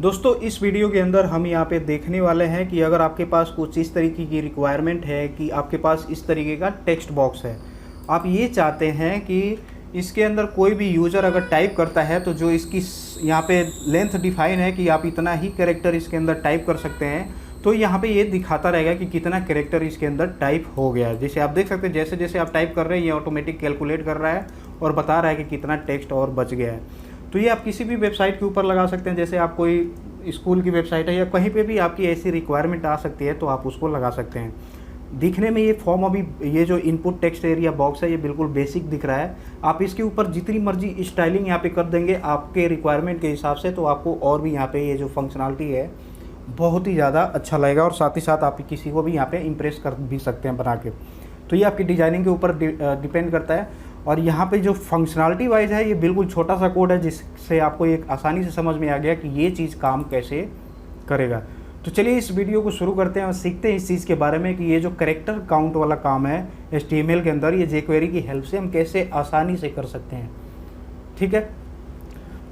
दोस्तों इस वीडियो के अंदर हम यहाँ पे देखने वाले हैं कि अगर आपके पास कुछ इस तरीके की रिक्वायरमेंट है कि आपके पास इस तरीके का टेक्स्ट बॉक्स है, आप ये चाहते हैं कि इसके अंदर कोई भी यूज़र अगर टाइप करता है तो जो इसकी यहाँ पे लेंथ डिफाइन है कि आप इतना ही कैरेक्टर इसके अंदर टाइप कर सकते हैं, तो यहाँ पे ये दिखाता रहेगा कि कितना कैरेक्टर इसके अंदर टाइप हो गया है। जैसे आप देख सकते हैं, जैसे जैसे आप टाइप कर रहे हैं ये ऑटोमेटिक कैलकुलेट कर रहा है और बता रहा है कि कितना टेक्स्ट और बच गया है। तो ये आप किसी भी वेबसाइट के ऊपर लगा सकते हैं, जैसे आप कोई स्कूल की वेबसाइट है या कहीं पे भी आपकी ऐसी रिक्वायरमेंट आ सकती है तो आप उसको लगा सकते हैं। दिखने में ये फॉर्म अभी ये जो इनपुट टेक्स्ट एरिया बॉक्स है ये बिल्कुल बेसिक दिख रहा है। आप इसके ऊपर जितनी मर्जी स्टाइलिंग यहाँ पे कर देंगे आपके रिक्वायरमेंट के हिसाब से, तो आपको और भी यहाँ पे ये जो फंक्शनलिटी है बहुत ही ज़्यादा अच्छा लगेगा और साथ ही साथ आप किसी को भी यहाँ पे इम्प्रेस कर भी सकते हैं बना के। तो ये आपकी डिज़ाइनिंग के ऊपर डिपेंड करता है। और यहाँ पे जो फंक्शनलिटी वाइज है ये बिल्कुल छोटा सा कोड है जिससे आपको एक आसानी से समझ में आ गया कि ये चीज़ काम कैसे करेगा। तो चलिए इस वीडियो को शुरू करते हैं और सीखते हैं इस चीज़ के बारे में कि ये जो कैरेक्टर काउंट वाला काम है HTML के अंदर, ये jQuery की हेल्प से हम कैसे आसानी से कर सकते हैं। ठीक है,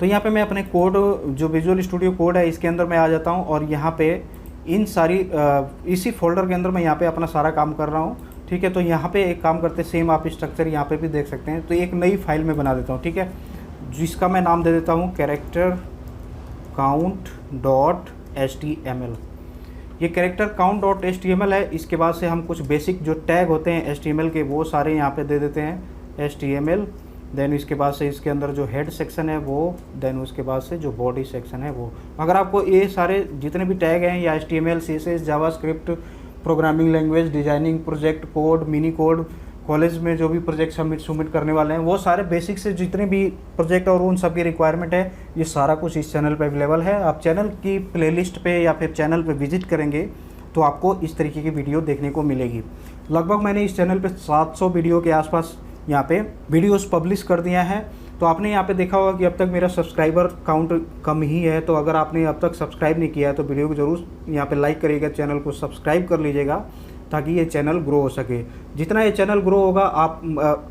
तो यहाँ पे मैं अपने कोड जो विजुअल स्टूडियो कोड है इसके अंदर मैं आ जाता हूँ और यहाँ पे इन सारी इसी फोल्डर के अंदर मैं यहाँ पे अपना सारा काम कर रहा हूँ। ठीक है, तो यहाँ पे एक काम करते हैं, सेम आप स्ट्रक्चर यहाँ पे भी देख सकते हैं। तो एक नई फाइल में बना देता हूँ, ठीक है, जिसका मैं नाम दे देता हूँ कैरेक्टर काउंट डॉट HTML। ये कैरेक्टर काउंट डॉट HTML है। इसके बाद से हम कुछ बेसिक जो टैग होते हैं HTML के वो सारे यहाँ पे दे देते हैं HTML। देन इसके बाद से इसके अंदर जो हेड सेक्शन है वो, देन उसके बाद से जो बॉडी सेक्शन है वो। अगर आपको ये सारे जितने भी टैग हैं या HTML CSS JavaScript programming language designing project code mini code college में जो भी प्रोजेक्ट सबमिट करने वाले हैं वो सारे बेसिक से जितने भी प्रोजेक्ट और उन सब की रिक्वायरमेंट है ये सारा कुछ इस चैनल पे अवेलेबल है। आप चैनल की प्लेलिस्ट पे या फिर चैनल पे विजिट करेंगे तो आपको इस तरीके की वीडियो देखने को मिलेगी। लगभग मैंने इस चैनल पे 700 वीडियो के आसपास यहाँ पे वीडियोस पब्लिश कर दिया है। तो आपने यहाँ पे देखा होगा कि अब तक मेरा सब्सक्राइबर काउंट कम ही है। तो अगर आपने अब तक सब्सक्राइब नहीं किया है तो वीडियो को ज़रूर यहाँ पे लाइक करिएगा, चैनल को सब्सक्राइब कर लीजिएगा ताकि ये चैनल ग्रो हो सके। जितना ये चैनल ग्रो होगा आप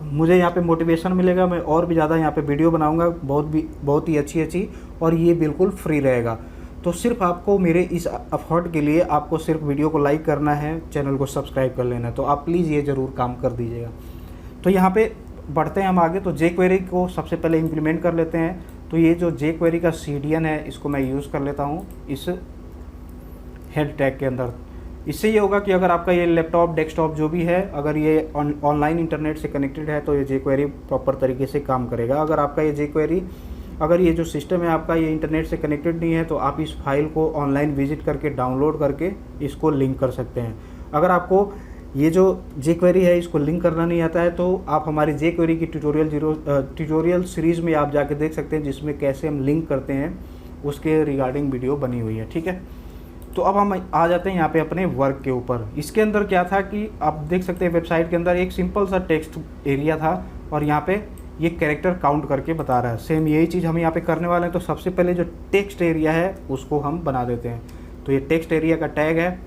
मुझे यहाँ पे मोटिवेशन मिलेगा, मैं और भी ज़्यादा यहाँ पे वीडियो बनाऊँगा बहुत ही अच्छी और ये बिल्कुल फ्री रहेगा। तो सिर्फ आपको मेरे इस एफर्ट के लिए आपको सिर्फ वीडियो को लाइक करना है, चैनल को सब्सक्राइब कर लेना है। तो आप प्लीज़ ये ज़रूर काम कर दीजिएगा। तो यहाँ पे बढ़ते हैं हम आगे। तो jQuery को सबसे पहले इम्प्लीमेंट कर लेते हैं। तो ये जो jQuery का CDN है इसको मैं यूज़ कर लेता हूँ इस हेड टैग के अंदर। इससे ये होगा कि अगर आपका ये लैपटॉप डेस्कटॉप जो भी है अगर ये ऑनलाइन इंटरनेट से कनेक्टेड है तो ये jQuery प्रॉपर तरीके से काम करेगा। अगर आपका ये jQuery अगर ये जो सिस्टम है आपका ये इंटरनेट से कनेक्टेड नहीं है तो आप इस फाइल को ऑनलाइन विजिट करके डाउनलोड करके इसको लिंक कर सकते हैं। अगर आपको ये जो jQuery है इसको लिंक करना नहीं आता है तो आप हमारी jQuery की ट्यूटोरियल सीरीज़ में आप जाके देख सकते हैं जिसमें कैसे हम लिंक करते हैं उसके रिगार्डिंग वीडियो बनी हुई है। ठीक है, तो अब हम आ जाते हैं यहाँ पे अपने वर्क के ऊपर। इसके अंदर क्या था कि आप देख सकते हैं वेबसाइट के अंदर एक सिंपल सा टेक्स्ट एरिया था और यहाँ पे ये कैरेक्टर काउंट करके बता रहा है। सेम यही चीज़ हम यहाँ पे करने वाले हैं। तो सबसे पहले जो टेक्स्ट एरिया है उसको हम बना देते हैं। तो ये टेक्स्ट एरिया का टैग है।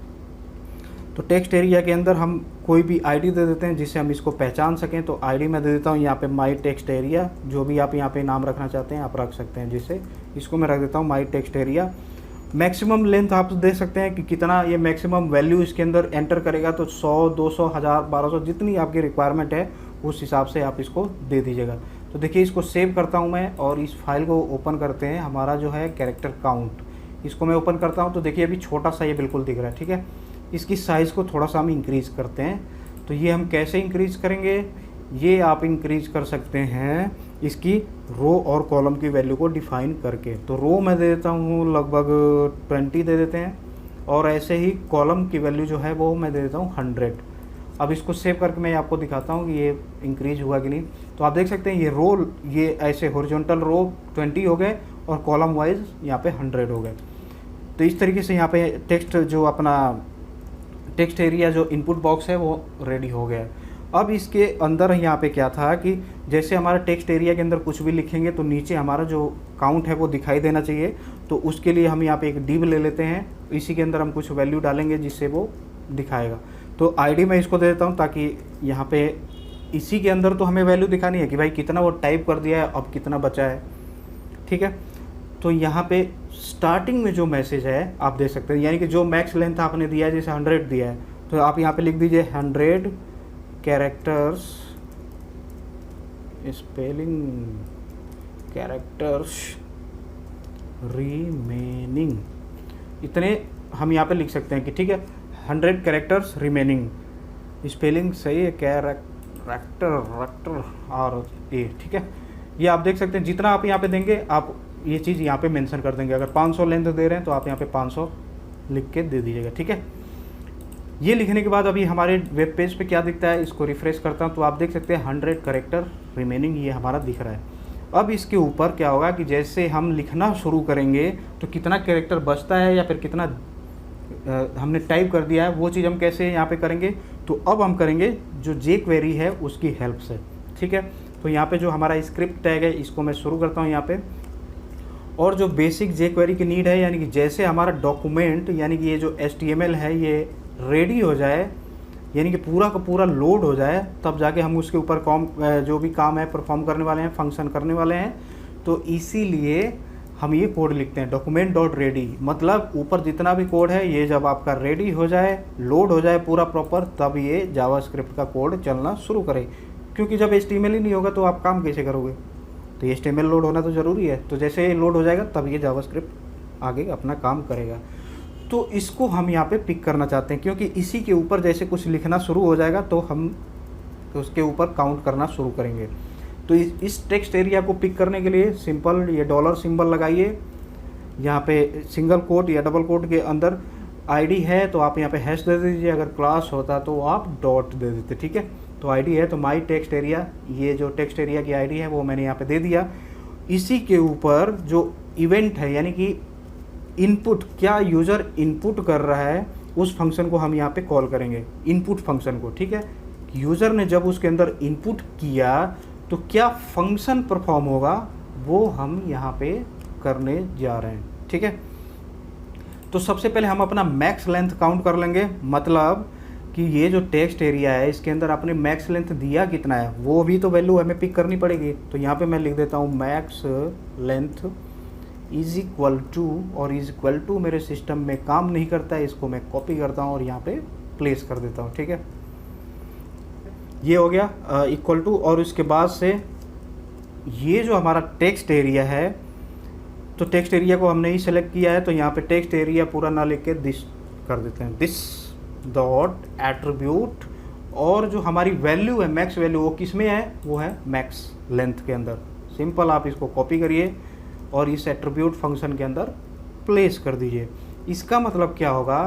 तो टेक्स्ट एरिया के अंदर हम कोई भी आईडी दे देते हैं जिससे हम इसको पहचान सकें। तो आईडी मैं दे देता हूँ यहाँ पे माई टेक्स्ट एरिया। जो भी आप यहाँ पे नाम रखना चाहते हैं आप रख सकते हैं, जिससे इसको मैं रख देता हूँ माई टेक्स्ट एरिया। मैक्सिमम लेंथ आप देख सकते हैं कि कितना ये मैक्सिमम वैल्यू इसके अंदर एंटर करेगा। तो 100 200 1000 1200 जितनी आपकी रिक्वायरमेंट है उस हिसाब से आप इसको दे दीजिएगा। तो देखिए इसको सेव करता हूँ मैं और इस फाइल को ओपन करते हैं। हमारा जो है कैरेक्टर काउंट, इसको मैं ओपन करता हूँ। तो देखिए अभी छोटा सा ये बिल्कुल दिख रहा है। ठीक है, इसकी साइज़ को थोड़ा सा हम इंक्रीज़ करते हैं। तो ये हम कैसे इंक्रीज़ करेंगे, ये आप इंक्रीज़ कर सकते हैं इसकी रो और कॉलम की वैल्यू को डिफ़ाइन करके। तो रो मैं दे देता हूँ लगभग 20 दे देते हैं और ऐसे ही कॉलम की वैल्यू जो है वो मैं दे देता हूँ 100। अब इसको सेव करके मैं आपको दिखाता हूँ कि ये इंक्रीज हुआ कि नहीं। तो आप देख सकते हैं ये रो ये ऐसे हॉरिजॉन्टल रो 20 हो गए और कॉलम वाइज यहाँ पे 100 हो गए। तो इस तरीके से यहाँ पे टेक्स्ट जो अपना टेक्स्ट एरिया जो इनपुट बॉक्स है वो रेडी हो गया। अब इसके अंदर यहाँ पे क्या था कि जैसे हमारा टेक्स्ट एरिया के अंदर कुछ भी लिखेंगे तो नीचे हमारा जो काउंट है वो दिखाई देना चाहिए। तो उसके लिए हम यहाँ पे एक डिव ले लेते हैं, इसी के अंदर हम कुछ वैल्यू डालेंगे जिससे वो दिखाएगा। तो आईडी मैं इसको दे देता हूँ ताकि यहाँ पे इसी के अंदर तो हमें वैल्यू दिखानी है कि भाई कितना वो टाइप कर दिया है, अब कितना बचा है। ठीक है, तो यहाँ पे स्टार्टिंग में जो मैसेज है आप देख सकते हैं, यानी कि जो मैक्स लेंथ आपने दिया है, जैसे 100 दिया है, तो आप यहाँ पे लिख दीजिए 100 कैरेक्टर्स, स्पेलिंग कैरेक्टर्स रिमेनिंग, इतने हम यहाँ पे लिख सकते हैं कि ठीक है 100 कैरेक्टर्स रिमेनिंग, स्पेलिंग सही है, कैरेक्टर और ए, ठीक है। ये आप देख सकते हैं, जितना आप यहाँ पे देंगे आप ये चीज़ यहाँ पे मेंशन कर देंगे। अगर 500 लेंथ दे रहे हैं तो आप यहाँ पे 500 लिख के दे दीजिएगा, ठीक है। ये लिखने के बाद अभी हमारे वेब पेज पे क्या दिखता है, इसको रिफ्रेश करता हूँ तो आप देख सकते हैं 100 कैरेक्टर रिमेनिंग ये हमारा दिख रहा है। अब इसके ऊपर क्या होगा कि जैसे हम लिखना शुरू करेंगे तो कितना कैरेक्टर बचता है या फिर कितना हमने टाइप कर दिया है, वो चीज़ हम कैसे यहाँ पे करेंगे, तो अब हम करेंगे जो jQuery है उसकी हेल्प से, ठीक है। तो यहाँ पे जो हमारा स्क्रिप्ट टैग है इसको मैं शुरू करता हूँ यहाँ पे, और जो बेसिक jQuery की नीड है, यानी कि जैसे हमारा डॉक्यूमेंट यानी कि ये जो HTML है ये रेडी हो जाए, यानी कि पूरा का पूरा लोड हो जाए, तब जाके हम उसके ऊपर जो भी काम है परफॉर्म करने वाले हैं, फंक्शन करने वाले हैं। तो इसीलिए हम ये कोड लिखते हैं document.ready, मतलब ऊपर जितना भी कोड है ये जब आपका रेडी हो जाए, लोड हो जाए पूरा प्रॉपर, तब ये जावास्क्रिप्ट का कोड चलना शुरू करे। क्योंकि जब HTML ही नहीं होगा तो आप काम कैसे करोगे, तो ये HTML लोड होना तो ज़रूरी है। तो जैसे ये लोड हो जाएगा तब ये जावास्क्रिप्ट आगे अपना काम करेगा। तो इसको हम यहाँ पे पिक करना चाहते हैं, क्योंकि इसी के ऊपर जैसे कुछ लिखना शुरू हो जाएगा तो हम उसके ऊपर काउंट करना शुरू करेंगे। तो इस टेक्स्ट एरिया को पिक करने के लिए सिंपल ये डॉलर सिंबल लगाइए, यहाँ पे सिंगल कोट या डबल कोट के अंदर आईडी है तो आप यहाँ पे हैश दे दीजिए, अगर क्लास होता तो आप डॉट दे देते, ठीक है। तो आईडी है तो माई टेक्स्ट एरिया, ये जो टेक्स्ट एरिया की आईडी है वो मैंने यहाँ पे दे दिया। इसी के ऊपर जो इवेंट है यानी कि इनपुट, क्या यूज़र इनपुट कर रहा है उस फंक्शन को हम यहाँ पे कॉल करेंगे, इनपुट फंक्शन को, ठीक है। यूज़र ने जब उसके अंदर इनपुट किया तो क्या फंक्शन परफॉर्म होगा वो हम यहाँ पे करने जा रहे हैं, ठीक है। तो सबसे पहले हम अपना मैक्स लेंथ काउंट कर लेंगे, मतलब कि ये जो टेक्स्ट एरिया है इसके अंदर आपने मैक्स लेंथ दिया कितना है वो भी तो वैल्यू हमें पिक करनी पड़ेगी। तो यहाँ पे मैं लिख देता हूँ max length is equal to, और इज इक्वल टू मेरे सिस्टम में काम नहीं करता है, इसको मैं कॉपी करता हूँ और यहाँ पे प्लेस कर देता हूँ, ठीक है। ये हो गया इक्वल टू, और उसके बाद से ये जो हमारा टेक्स्ट एरिया है, तो टेक्स्ट एरिया को हमने ही सेलेक्ट किया है तो यहाँ पे टेक्स्ट एरिया पूरा ना लिख के दिस कर देते हैं, दिस डॉट एट्रीब्यूट, और जो हमारी वैल्यू है मैक्स वैल्यू वो किस में है, वो है मैक्स लेंथ के अंदर। सिंपल आप इसको कॉपी करिए और इस एट्रीब्यूट फंक्शन के अंदर प्लेस कर दीजिए। इसका मतलब क्या होगा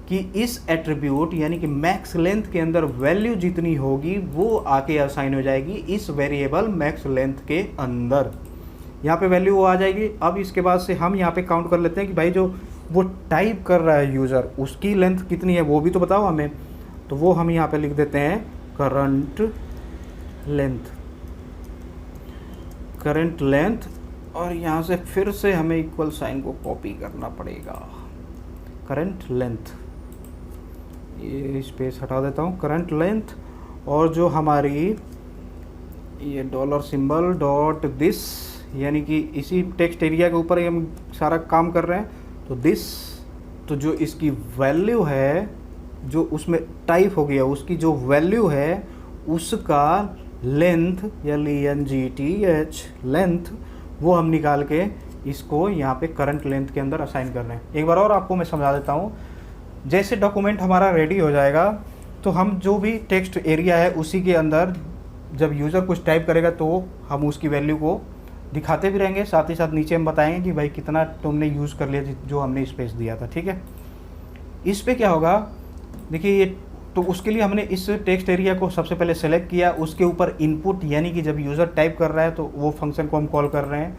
कि इस एट्रीब्यूट यानी कि मैक्स लेंथ के अंदर वैल्यू जितनी होगी वो आके असाइन हो जाएगी इस वेरिएबल मैक्स लेंथ के अंदर, यहाँ पे वैल्यू वो आ जाएगी। अब इसके बाद से हम यहाँ पे काउंट कर लेते हैं कि भाई जो वो टाइप कर रहा है यूज़र उसकी लेंथ कितनी है वो भी तो बताओ हमें। तो वो हम यहाँ पे लिख देते हैं करंट लेंथ, और यहाँ से फिर से हमें इक्वल साइन को कॉपी करना पड़ेगा, करंट लेंथ, ये स्पेस हटा देता हूँ, करंट लेंथ, और जो हमारी ये डॉलर सिंबल डॉट दिस, यानी कि इसी टेक्स्ट एरिया के ऊपर ही हम सारा काम कर रहे हैं। तो दिस, तो जो इसकी वैल्यू है जो उसमें टाइप हो गया उसकी जो वैल्यू है उसका लेंथ LENGTH लेंथ वो हम निकाल के इसको यहाँ पे करंट लेंथ के अंदर असाइन कर रहे हैं। एक बार और आपको मैं समझा देता हूँ। जैसे डॉक्यूमेंट हमारा रेडी हो जाएगा तो हम जो भी टेक्स्ट एरिया है उसी के अंदर जब यूज़र कुछ टाइप करेगा तो हम उसकी वैल्यू को दिखाते भी रहेंगे, साथ ही साथ नीचे हम बताएंगे कि भाई कितना तुमने यूज़ कर लिया जो हमने स्पेस दिया था, ठीक है। इस पे क्या होगा, देखिए ये, तो उसके लिए हमने इस टेक्स्ट एरिया को सबसे पहले सेलेक्ट किया, उसके ऊपर इनपुट यानी कि जब यूज़र टाइप कर रहा है तो वो फंक्शन को हम कॉल कर रहे हैं।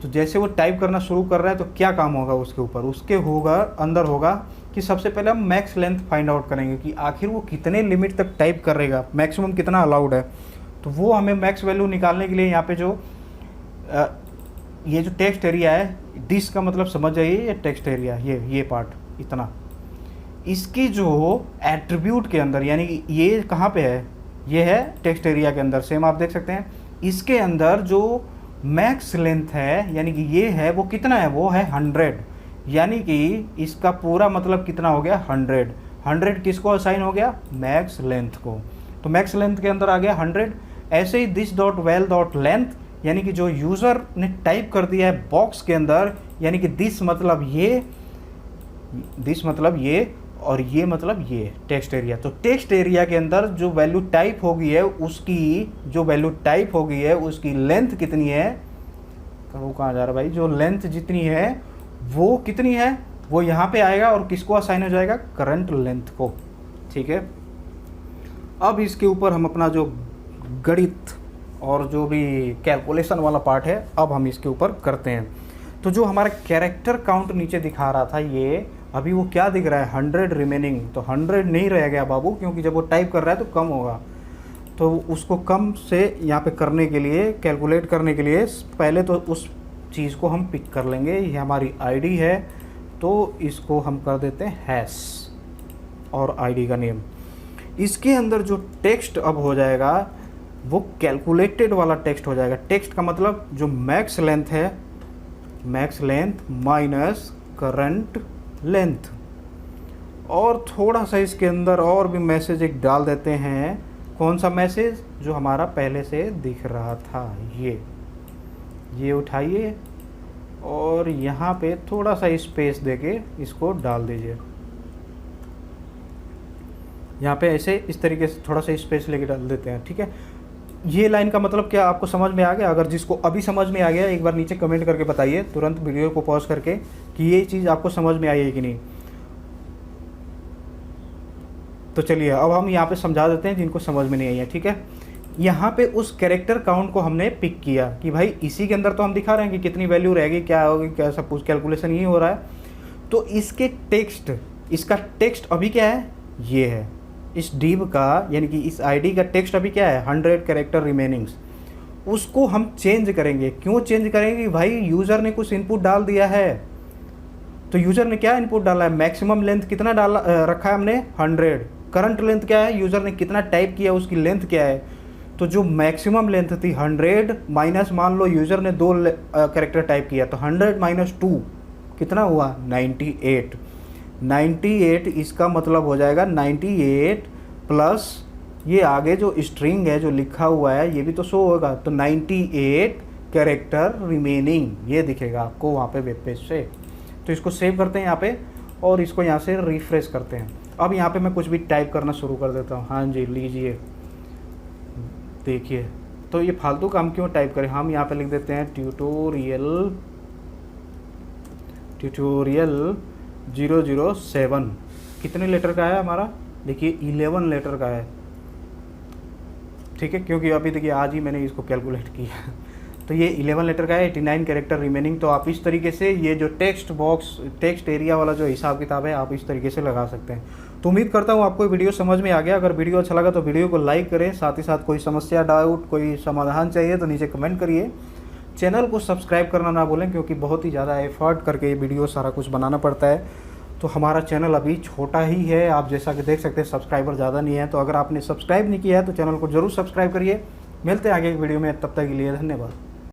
तो जैसे वो टाइप करना शुरू कर रहा है तो क्या काम होगा उसके ऊपर, उसके होगा अंदर होगा कि सबसे पहले हम मैक्स लेंथ फाइंड आउट करेंगे कि आखिर वो कितने लिमिट तक टाइप करेगा, मैक्सिमम कितना अलाउड है। तो वो हमें मैक्स वैल्यू निकालने के लिए यहाँ पे जो ये जो टेक्स्ट एरिया है, डिस का मतलब समझ जाइए, ये टेक्स्ट एरिया ये पार्ट इतना, इसकी जो एट्रीब्यूट के अंदर यानी कि ये कहाँ पे है, ये है टेक्स्ट एरिया के अंदर, सेम आप देख सकते हैं। इसके अंदर जो मैक्स लेंथ है यानी कि ये है वो कितना है, वो है 100, यानी कि इसका पूरा मतलब कितना हो गया 100। 100 किसको असाइन हो गया, मैक्स लेंथ को। तो मैक्स लेंथ के अंदर आ गया 100। ऐसे ही this dot well dot length, यानी कि जो यूज़र ने टाइप कर दिया है बॉक्स के अंदर, यानी कि दिस मतलब ये और ये मतलब ये टेक्स्ट एरिया। तो टेक्स्ट एरिया के अंदर जो वैल्यू टाइप हो गई है उसकी लेंथ कितनी है, वो कहाँ जा रहा है भाई, जो लेंथ जितनी है वो कितनी है, वो यहाँ पे आएगा और किसको असाइन हो जाएगा, करंट लेंथ को। ठीक है, अब इसके ऊपर हम अपना जो गणित और जो भी कैलकुलेशन वाला पार्ट है अब हम इसके ऊपर करते हैं। तो जो हमारा कैरेक्टर काउंट नीचे दिखा रहा था ये, अभी वो क्या दिख रहा है 100 रिमेनिंग। तो 100 नहीं रह गया बाबू, क्योंकि जब वो टाइप कर रहा है तो कम होगा। तो उसको कम से यहाँ पे करने के लिए, कैलकुलेट करने के लिए पहले तो उस चीज़ को हम पिक कर लेंगे। ये हमारी आईडी है तो इसको हम कर देते हैं हैश और आईडी का नेम। इसके अंदर जो टेक्स्ट अब हो जाएगा वो कैलकुलेटेड वाला टेक्स्ट हो जाएगा। टेक्स्ट का मतलब जो मैक्स लेंथ है, max length minus current length. और थोड़ा सा इसके अंदर और भी मैसेज एक डाल देते हैं। कौन सा मैसेज, जो हमारा पहले से दिख रहा था, ये उठाइए और यहाँ पे थोड़ा सा स्पेस देके इसको डाल दीजिए। यहाँ पे ऐसे इस तरीके से थोड़ा सा स्पेस लेके डाल देते हैं। ठीक है, ये लाइन का मतलब क्या आपको समझ में आ गया? अगर जिसको अभी समझ में आ गया एक बार नीचे कमेंट करके बताइए, तुरंत वीडियो को पॉज करके, कि ये चीज़ आपको समझ में आई है कि नहीं। तो चलिए अब हम यहाँ पे समझा देते हैं जिनको समझ में नहीं आई है। ठीक है, यहाँ पे उस कैरेक्टर काउंट को हमने पिक किया कि भाई इसी के अंदर तो हम दिखा रहे हैं कि कितनी वैल्यू रहेगी, क्या होगी, क्या सब कुछ कैलकुलेशन ही हो रहा है। तो इसके इसका टेक्स्ट अभी क्या है, ये है। इस डिव का यानी कि इस आईडी का टेक्स्ट अभी क्या है, 100 कैरेक्टर रिमेनिंग्स। उसको हम चेंज करेंगे। क्यों चेंज करेंगे? भाई यूज़र ने कुछ इनपुट डाल दिया है। तो यूज़र ने क्या इनपुट डाला है, मैक्सिमम लेंथ कितना डाला रखा है हमने, 100। करंट लेंथ क्या है, यूज़र ने कितना टाइप किया उसकी लेंथ क्या है। तो जो मैक्सिमम लेंथ थी 100 माइनस, मान लो यूज़र ने 2 कैरेक्टर टाइप किया, तो 100 माइनस 2 कितना हुआ, 98। 98 इसका मतलब हो जाएगा 98 प्लस ये आगे जो स्ट्रिंग है जो लिखा हुआ है ये भी तो शो होगा। तो 98 कैरेक्टर रिमेनिंग ये दिखेगा आपको वहाँ पे वेब पेज से। तो इसको सेव करते हैं यहाँ पे और इसको यहाँ से रिफ्रेश करते हैं। अब यहाँ पे मैं कुछ भी टाइप करना शुरू कर देता हूँ। हाँ जी, लीजिए देखिए। तो ये फालतू काम क्यों टाइप करें, हम यहाँ पे लिख देते हैं ट्यूटोरियल 007। कितने लेटर का है हमारा, देखिए 11 लेटर का है। ठीक है, क्योंकि अभी देखिए आज ही मैंने इसको कैलकुलेट किया। तो ये 11 लेटर का है, 89 कैरेक्टर रिमेनिंग। तो आप इस तरीके से ये जो टेक्स्ट एरिया वाला जो हिसाब किताब है आप इस तरीके से लगा सकते हैं। तो उम्मीद करता हूँ आपको वीडियो समझ में आ गया। अगर वीडियो अच्छा लगा तो वीडियो को लाइक करें, साथ ही साथ कोई समस्या, डाउट, कोई समाधान चाहिए तो नीचे कमेंट करिए। चैनल को सब्सक्राइब करना ना भूलें, क्योंकि बहुत ही ज़्यादा एफर्ट करके ये वीडियो सारा कुछ बनाना पड़ता है। तो हमारा चैनल अभी छोटा ही है, आप जैसा कि देख सकते हैं सब्सक्राइबर ज़्यादा नहीं है। तो अगर आपने सब्सक्राइब नहीं किया है तो चैनल को ज़रूर सब्सक्राइब करिए। मिलते हैं आगे एक वीडियो में, तब तक के लिए धन्यवाद।